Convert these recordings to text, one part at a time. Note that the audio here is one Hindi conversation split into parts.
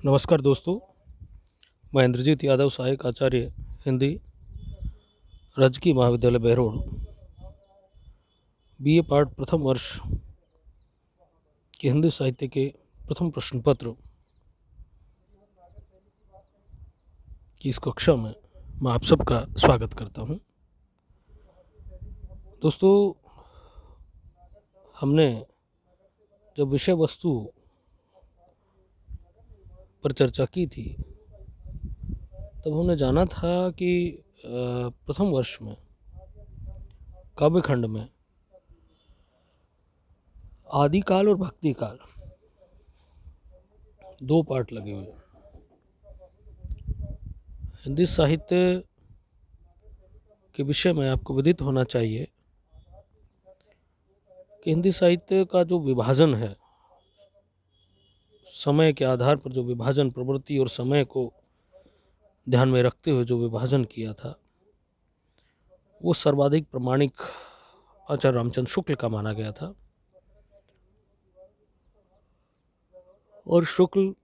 नमस्कार दोस्तों, मैं इंद्रजीत यादव, सहायक आचार्य हिंदी, राजकीय महाविद्यालय बहरोड, बीए पाठ प्रथम वर्ष के हिंदी साहित्य के प्रथम प्रश्न पत्र की इस कक्षा में मैं आप सबका स्वागत करता हूं। दोस्तों, हमने जब विषय वस्तु पर चर्चा की थी तब हमने जाना था कि प्रथम वर्ष में काव्यखंड में आदिकाल और भक्ति काल दो पार्ट लगे हुए। हिंदी साहित्य के विषय में आपको विदित होना चाहिए कि हिंदी साहित्य का जो विभाजन है, समय के आधार पर जो विभाजन, प्रवृत्ति और समय को ध्यान में रखते हुए जो विभाजन किया था, वो सर्वाधिक प्रमाणिक आचार्य रामचंद्र शुक्ल का माना गया था। और शुक्ल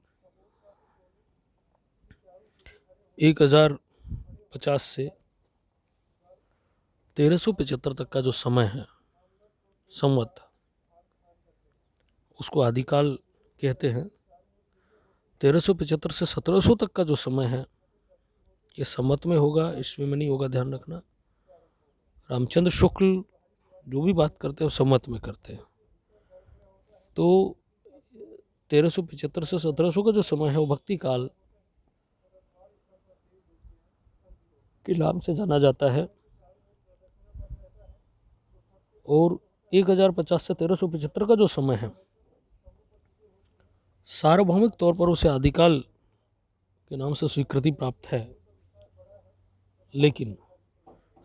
1050 से 1375 तक का जो समय है, संवत, उसको आदिकाल कहते हैं। 1375 से 1700 तक का जो समय है, ये संवत में होगा, ईस्वी में नहीं होगा, ध्यान रखना। रामचंद्र शुक्ल जो भी बात करते हैं वो संवत में करते हैं। तो 1375 से 1700 का जो समय है वो भक्ति काल के नाम से जाना जाता है। और 1050 से 1375 का जो समय है, सार्वभौमिक तौर पर उसे आदिकाल के नाम से स्वीकृति प्राप्त है। लेकिन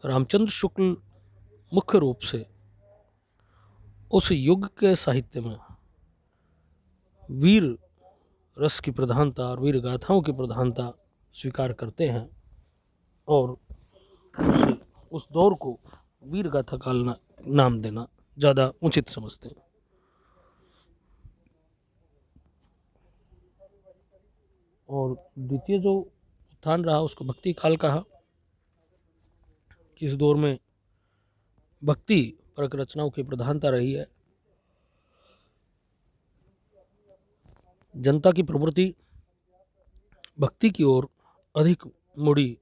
रामचंद्र शुक्ल मुख्य रूप से उस युग के साहित्य में वीर रस की प्रधानता और वीर गाथाओं की प्रधानता स्वीकार करते हैं और उस दौर को वीर गाथा काल नाम देना ज़्यादा उचित समझते हैं। और द्वितीय जो उत्थान रहा उसको भक्ति काल कहा। इस दौर में भक्ति परक रचनाओं की प्रधानता रही है। जनता की प्रवृत्ति भक्ति की ओर अधिक मुड़ी।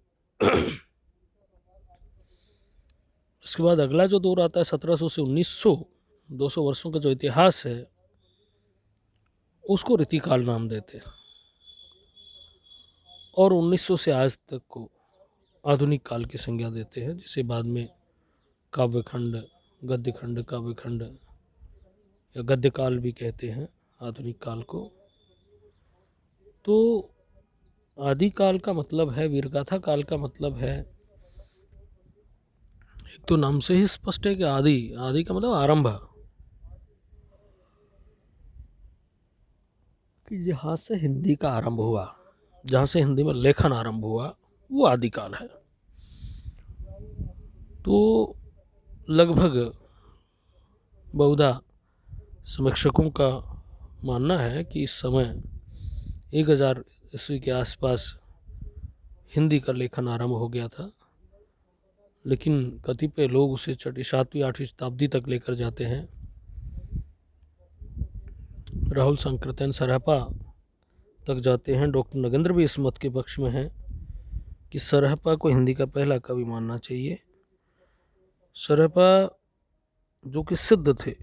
इसके बाद अगला जो दौर आता है 1700 से 1900, 200 वर्षों का जो इतिहास है उसको रीतिकाल नाम देते हैं। और 1900 से आज तक को आधुनिक काल की संज्ञा देते हैं, जिसे बाद में काव्यखंड, गद्यखंड, काव्यखंड या गद्यकाल भी कहते हैं आधुनिक काल को। तो आदिकाल का मतलब है, वीरगाथा काल का मतलब है, एक तो नाम से ही स्पष्ट है कि आदि का मतलब आरंभ, कि जहाँ से हिंदी का आरंभ हुआ, जहाँ से हिंदी में लेखन आरंभ हुआ, वो आदिकाल है। तो लगभग बहुधा समीक्षकों का मानना है कि इस समय 1000 ईस्वी के आसपास हिंदी का लेखन आरंभ हो गया था। लेकिन कतिपय लोग उसे 7वीं 8वीं शताब्दी तक लेकर जाते हैं। राहुल संकृतन सरहपा तक जाते हैं। डॉक्टर नगेंद्र भी इस मत के पक्ष में हैं कि सरहपा को हिंदी का पहला कवि मानना चाहिए। सरहपा जो कि सिद्ध थे,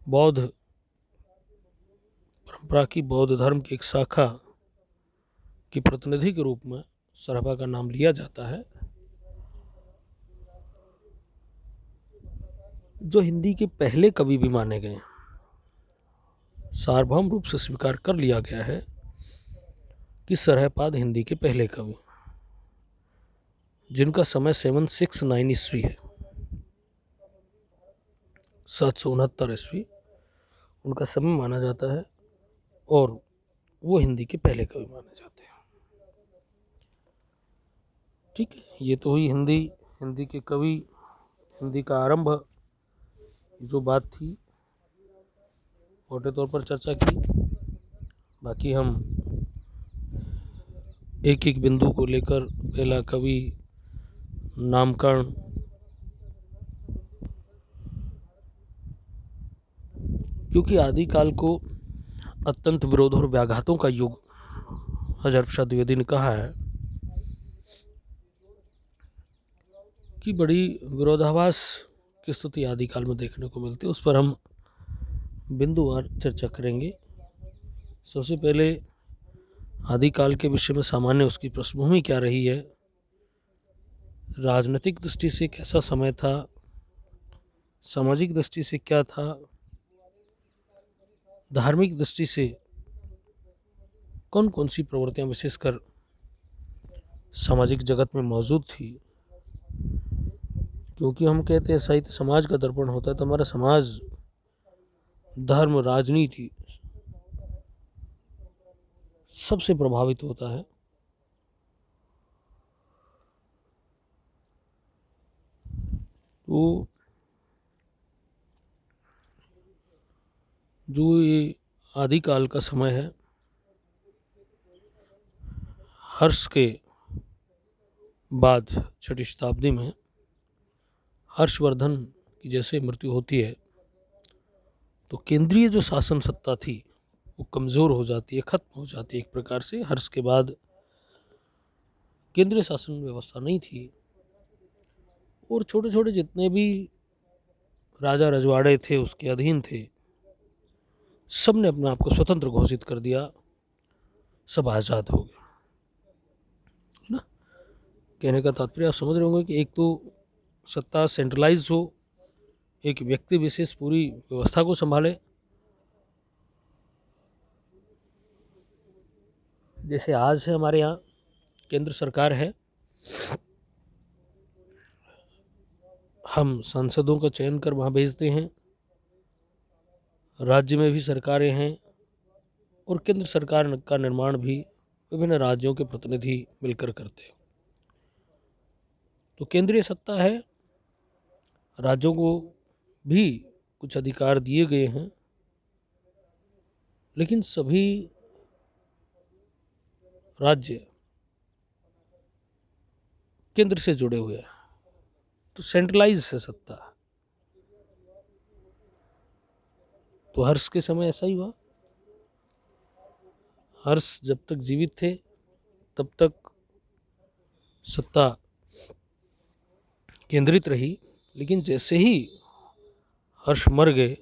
बौद्ध परंपरा की, बौद्ध धर्म की एक शाखा की प्रतिनिधि के रूप में सरहपा का नाम लिया जाता है, जो हिंदी के पहले कवि भी माने गए। सार्वभौम रूप से स्वीकार कर लिया गया है कि सरहपाद हिंदी के पहले कवि, जिनका समय 769 ईस्वी है, 769 ईस्वी उनका समय माना जाता है और वो हिंदी के पहले कवि माने जाते हैं। ठीक है, ये तो हुई हिंदी के कवि, हिंदी का आरंभ, जो बात थी मोटे तौर पर चर्चा की। बाकी हम एक एक बिंदु को लेकर पहला कवि, नामकरण, क्योंकि आदिकाल को अत्यंत विरोध और व्याघातों का युग हज़रत प्रसाद द्विवेदी ने कहा है कि बड़ी विरोधाभास की स्थिति आदिकाल में देखने को मिलती है। उस पर हम बिंदुवार चर्चा करेंगे। सबसे पहले आदिकाल के विषय में सामान्य उसकी पृष्ठभूमि क्या रही है, राजनीतिक दृष्टि से कैसा समय था, सामाजिक दृष्टि से क्या था, धार्मिक दृष्टि से कौन कौन सी प्रवृत्तियां विशेषकर सामाजिक जगत में मौजूद थी। क्योंकि हम कहते हैं साहित्य समाज का दर्पण होता है, तो हमारा समाज, धर्म, राजनीति सबसे प्रभावित होता है। तो जो ये आदिकाल का समय है, हर्ष के बाद 6वीं शताब्दी में हर्षवर्धन की जैसे मृत्यु होती है तो केंद्रीय जो शासन सत्ता थी वो कमज़ोर हो जाती है, खत्म हो जाती है। एक प्रकार से हर्ष के बाद केंद्रीय शासन व्यवस्था नहीं थी और छोटे छोटे जितने भी राजा रजवाड़े थे उसके अधीन थे, सब ने अपने आप को स्वतंत्र घोषित कर दिया, सब आज़ाद हो गए, है ना। कहने का तात्पर्य आप समझ रहे होंगे कि एक तो सत्ता सेंट्रलाइज हो, एक व्यक्ति विशेष पूरी व्यवस्था को संभाले। जैसे आज है हमारे यहाँ केंद्र सरकार है, हम सांसदों का चयन कर वहाँ भेजते हैं, राज्य में भी सरकारें हैं और केंद्र सरकार का निर्माण भी विभिन्न राज्यों के प्रतिनिधि मिलकर करते हैं। तो केंद्रीय सत्ता है, राज्यों को भी कुछ अधिकार दिए गए हैं, लेकिन सभी राज्य केंद्र से जुड़े हुए हैं, तो सेंट्रलाइज है सत्ता। तो हर्ष के समय ऐसा ही हुआ। हर्ष जब तक जीवित थे तब तक सत्ता केंद्रित रही, लेकिन जैसे ही हर्ष मर गए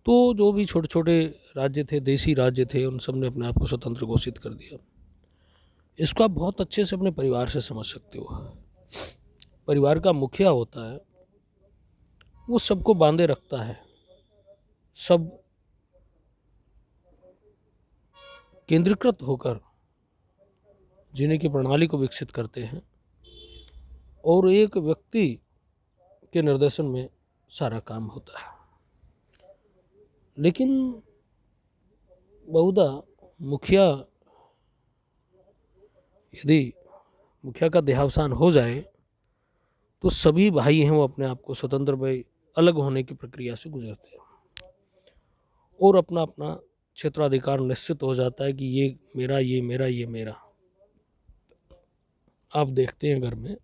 तो जो भी छोटे छोटे राज्य थे, देसी राज्य थे, उन सब ने अपने आप को स्वतंत्र घोषित कर दिया। इसको आप बहुत अच्छे से अपने परिवार से समझ सकते हो। परिवार का मुखिया होता है, वो सबको बांधे रखता है, सब केंद्रीकृत होकर जीने की प्रणाली को विकसित करते हैं और एक व्यक्ति के निर्देशन में सारा काम होता है। लेकिन बहुधा यदि मुखिया का देहावसान हो जाए तो सभी भाई हैं वो अपने आप को स्वतंत्र भाई अलग होने की प्रक्रिया से गुजरते हैं और अपना अपना क्षेत्राधिकार निश्चित हो जाता है कि ये मेरा, ये मेरा, ये मेरा। आप देखते हैं घर में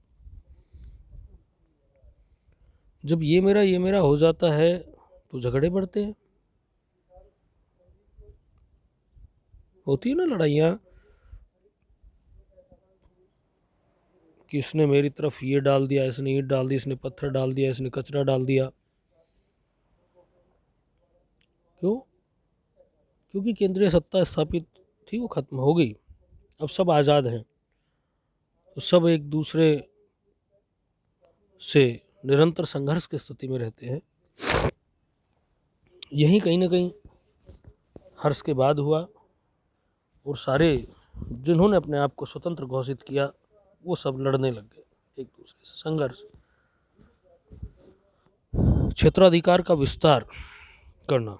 जब ये मेरा हो जाता है तो झगड़े बढ़ते हैं, होती है ना लड़ाइयाँ कि इसने मेरी तरफ ये डाल दिया, इसने ईंट डाल दी, इसने पत्थर डाल दिया, इसने कचरा डाल दिया। क्यों? क्योंकि केंद्रीय सत्ता स्थापित थी, वो खत्म हो गई, अब सब आज़ाद हैं, तो सब एक दूसरे से निरंतर संघर्ष की स्थिति में रहते हैं। यही कहीं ना कहीं हर्ष के बाद हुआ और सारे जिन्होंने अपने आप को स्वतंत्र घोषित किया वो सब लड़ने लग गए एक दूसरे से, संघर्ष। क्षेत्राधिकार का विस्तार करना,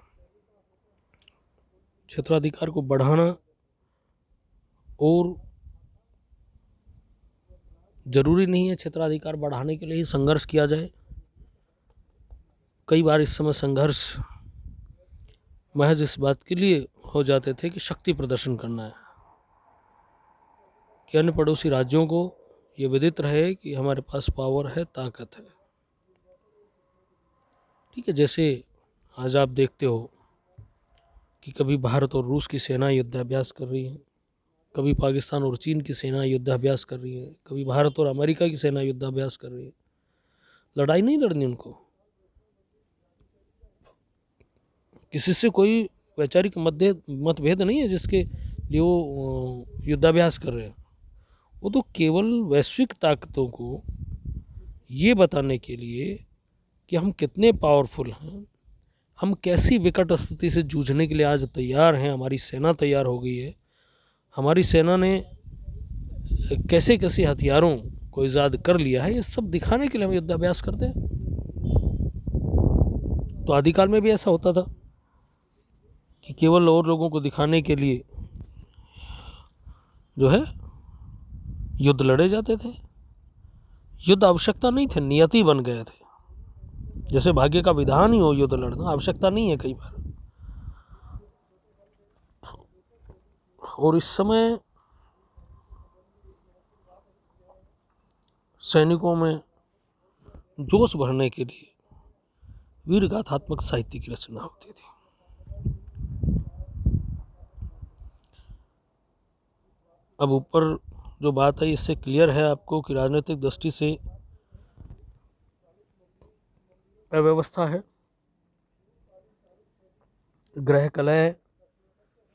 क्षेत्राधिकार को बढ़ाना, और जरूरी नहीं है क्षेत्राधिकार बढ़ाने के लिए ही संघर्ष किया जाए। कई बार इस समय संघर्ष महज इस बात के लिए हो जाते थे कि शक्ति प्रदर्शन करना है, कि अन्य पड़ोसी राज्यों को ये विदित रहे कि हमारे पास पावर है, ताकत है। ठीक है, जैसे आज आप देखते हो कि कभी भारत और रूस की सेना युद्धाभ्यास कर रही है, कभी पाकिस्तान और चीन की सेना युद्धाभ्यास कर रही है, कभी भारत और अमेरिका की सेना युद्धाभ्यास कर रही है। लड़ाई नहीं लड़नी उनको, किसी से कोई वैचारिक मतभेद नहीं है जिसके लिए वो युद्धाभ्यास कर रहे हैं। वो तो केवल वैश्विक ताकतों को ये बताने के लिए कि हम कितने पावरफुल हैं, हम कैसी विकट स्थिति से जूझने के लिए आज तैयार हैं, हमारी सेना तैयार हो गई है, हमारी सेना ने कैसे कैसे हथियारों को ईजाद कर लिया है, ये सब दिखाने के लिए हम युद्धाभ्यास करते हैं। तो आदिकाल में भी ऐसा होता था कि केवल और लोगों को दिखाने के लिए जो है युद्ध लड़े जाते थे। युद्ध आवश्यकता नहीं थे, नियति बन गए थे। जैसे भाग्य का विधान ही हो युद्ध लड़ना, आवश्यकता नहीं है कई बार। और इस समय सैनिकों में जोश भरने के लिए वीर गाथात्मक साहित्य की रचना होती थी। अब ऊपर जो बात है इससे क्लियर है आपको कि राजनीतिक दृष्टि से अव्यवस्था है, ग्रह कलह।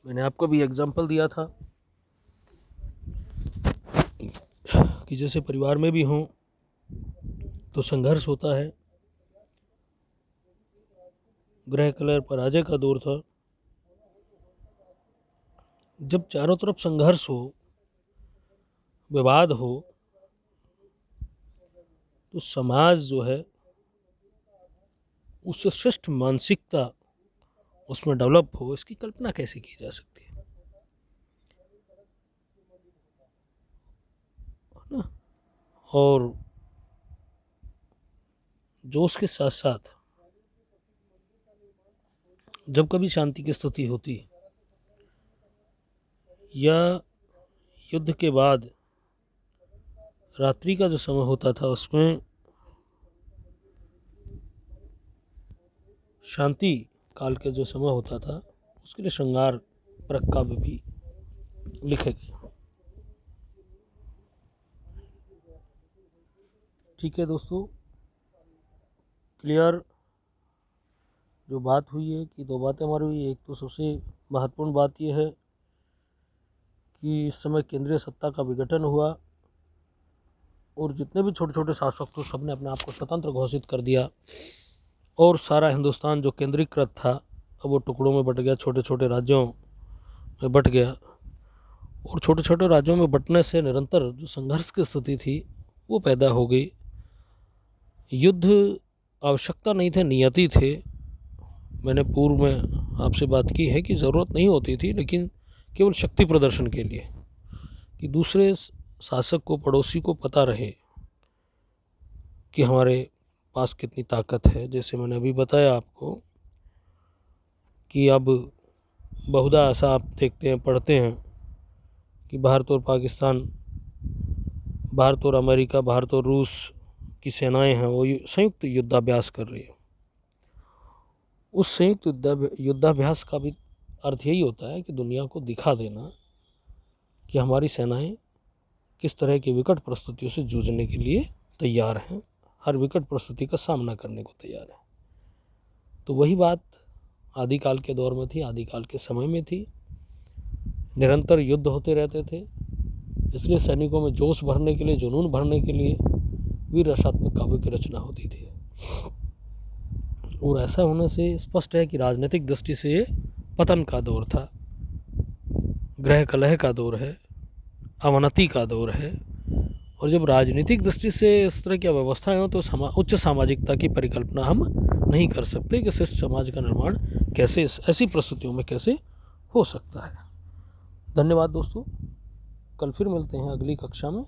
मैंने आपको भी एग्जाम्पल दिया था कि जैसे परिवार में भी हों तो संघर्ष होता है। ग्रह कलह पराजय का दौर था। जब चारों तरफ संघर्ष हो, विवाद हो, तो समाज जो है उससे श्रेष्ठ मानसिकता उसमें डेवलप हो, इसकी कल्पना कैसे की जा सकती है ना। और जोश के साथ साथ जब कभी शांति की स्थिति होती या युद्ध के बाद रात्रि का जो समय होता था, उसमें शांति काल के जो समय होता था उसके लिए श्रृंगार परक काव्य भी लिखे गए। ठीक है दोस्तों, क्लियर जो बात हुई है कि दो बातें हमारी हुई। एक तो सबसे महत्वपूर्ण बात यह है कि इस समय केंद्रीय सत्ता का विघटन हुआ और जितने भी छोटे छोटे शासक थे सबने अपने आप को स्वतंत्र घोषित कर दिया और सारा हिंदुस्तान जो केंद्रीकृत था अब वो टुकड़ों में बट गया, छोटे छोटे राज्यों में बट गया। और छोटे छोटे राज्यों में बंटने से निरंतर जो संघर्ष की स्थिति थी वो पैदा हो गई। युद्ध आवश्यकता नहीं थे, नियति थे। मैंने पूर्व में आपसे बात की है कि ज़रूरत नहीं होती थी, लेकिन केवल शक्ति प्रदर्शन के लिए कि दूसरे शासक को, पड़ोसी को पता रहे कि हमारे पास कितनी ताकत है। जैसे मैंने अभी बताया आपको कि अब बहुधा ऐसा आप देखते हैं, पढ़ते हैं कि भारत और पाकिस्तान, भारत और अमेरिका, भारत और रूस की सेनाएं हैं वो संयुक्त युद्धाभ्यास कर रही है। उस संयुक्त युद्धाभ्यास का भी अर्थ यही होता है कि दुनिया को दिखा देना कि हमारी सेनाएं किस तरह की विकट परिस्थितियों से जूझने के लिए तैयार हैं, हर विकट परिस्थिति का सामना करने को तैयार है। तो वही बात आदिकाल के दौर में थी, आदिकाल के समय में थी। निरंतर युद्ध होते रहते थे, इसलिए सैनिकों में जोश भरने के लिए, जुनून भरने के लिए वीर रसात्मक काव्य की रचना होती थी। और ऐसा होने से स्पष्ट है कि राजनीतिक दृष्टि से ये पतन का दौर था, ग्रह कलह का दौर है, अवनति का दौर है। और जब राजनीतिक दृष्टि से इस तरह की व्यवस्थाएं हो तो उच्च सामाजिकता की परिकल्पना हम नहीं कर सकते कि श्रेष्ठ समाज का निर्माण कैसे ऐसी परिस्थितियों में कैसे हो सकता है। धन्यवाद दोस्तों, कल फिर मिलते हैं अगली कक्षा में।